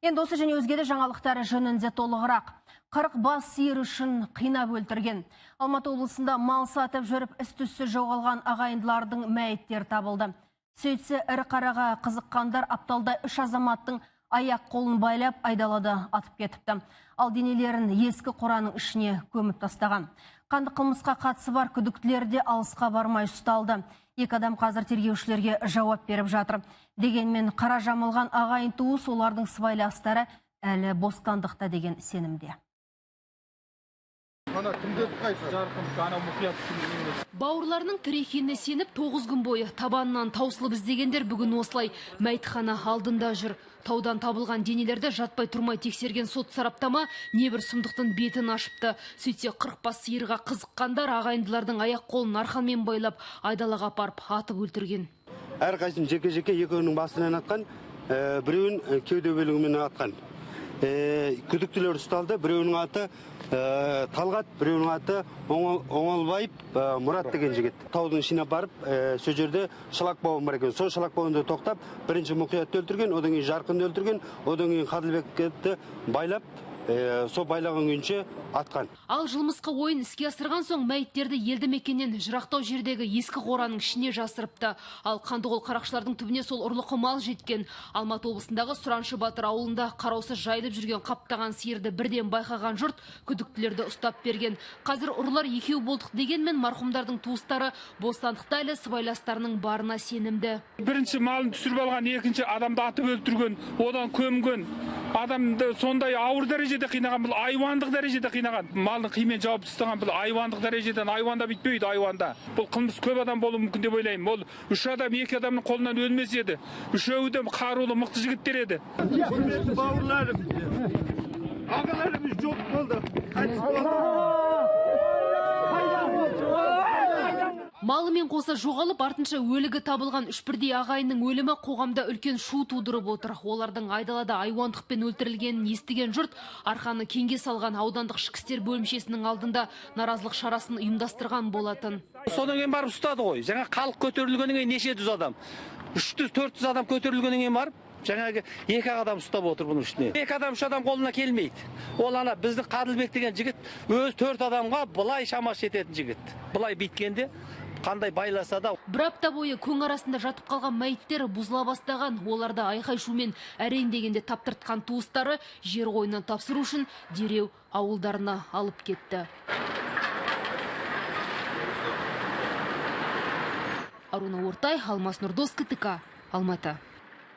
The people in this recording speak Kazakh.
Енді осы және өзгеде жаңалықтары жөнінде толығырақ. 40 бас сиыр үшін қинап өлтірген. Алматы облысында мал сатып жүріп із-түзсіз жоғалған ағайындылардың мәйіттері табылды. Сөйтсе ірі қараға қызыққандар апталда 3 азаматтың аяқ қолын байлап айдалада атып кетіпті. Ал денелерін ескі қораның ішіне көміп тастаған. Қанды қылмысқа қатысы бар күдіктілер де алысқа бармай ұсталды. 2 адам қазір тергеушілерге жауап беріп жатыр. Дегенмен қара жамылған ағайын туыс олардың сыбайластары әлі бостандықта деген сенімде. Бауырларының тірі екеніне сеніп 9 күн бойы табанынан таусылып іздегендер бүгін осылай мәйітхана алдында жүр. Таудан табылған денелерді жатпай тұрмай тексерген сот сараптама небір сұмдықтың бетін ашыпты. Сөйтсе 40 бас сиырға қызыққандар ағайындылардың аяқ қолын арқанмен байлап айдалаға апарып атып өлтірген. Әрқайсысын жеке-жеке екеуінің басынан атқан, біреуін кеуде бөлігімен атқан. Күдіктілер ұсталды, біреуінің аты Талғат, біреуінің аты Оңалбайып Мұрат деген жігіт. Таудың ішіне барып, сол жерде шылақбауын бар екен. Сол шылақбауынды тоқтап, бірінші Мұқиятты өлтірген, одан кейін Жарқынды өлтірген, одан кейін Қадылбекті байлап, сол байлаған күйінше атқан. Ал жылмысқа ойын іске асырған соң мәйіттерді елді мекеннен жырақтау жердегі ескі қораның ішіне жасырыпты. Ал Қандықол қарақшылардың түбіне сол ұрлықы мал жеткен. Алматы облысындағы Сұраншы Батыр ауылында қараусыз жайылып жүрген қаптаған сиырды бірден байқаған жұрт күдіктілерді ұстап берген. Қазір ұрылар екеу болдық дегенмен марқұмдардың туыстары бостандықта әлі сыбайластарының барына сенімді. Бірінші малын түсіріп алған, екінші адамды атып өлтірген, одан көмген. Адамды сондай ауыр дәрежеде қинаған, бұл айуандық дәрежеде қинаған. Малдың қимен жауып тастаған, бұл айуандық дәрежеден, айуанда бітпейді, айуанда. Бұл қылмыс көп адам болуы мүмкін деп ойлаймын. Ол 3 адам, 2 адамның қолынан өлмес еді. 3-еуі де қарулы мықты жігіттер еді. Құрметті бауырларым, ағаларымыз жоқ болды. Қайтыс болды. Малымен қоса жоғалып, артынша өлігі табылған 3 бірдей ағайынның өлімі қоғамда үлкен шу тудырып отыр. Олардың айдалада айуандықпен өлтірілгенін естіген жұрт арқаны кеңге салған аудандық ішкі істер бөлімшесінің алдында наразылық шарасын ұйымдастырған болатын. Содан кейін барып ұстады ғой. Жаңа халық көтерілгеннен кейін неше жүз адам, 300-400 адам көтерілгеннен кейін барып жаңағы 2 адам ұстап отыр бұның үстіне. 2 адам 3 адам қолына келмейді. Ол ана біздің Қадылбек деген жігіт өз 4 адамға былай шамасы жететін жігіт. Былай биткенде қандай байласа да. Бір апта бойы көң арасында жатып қалған мәйіттер бұзыла бастаған. Оларды айқай-шумен әрең дегенде таптыртқан туыстары жер қойнынан тапсыру үшін дереу ауылдарына алып кетті. Аруна Ортай, Алмас Нұрдос, КТК, Алматы.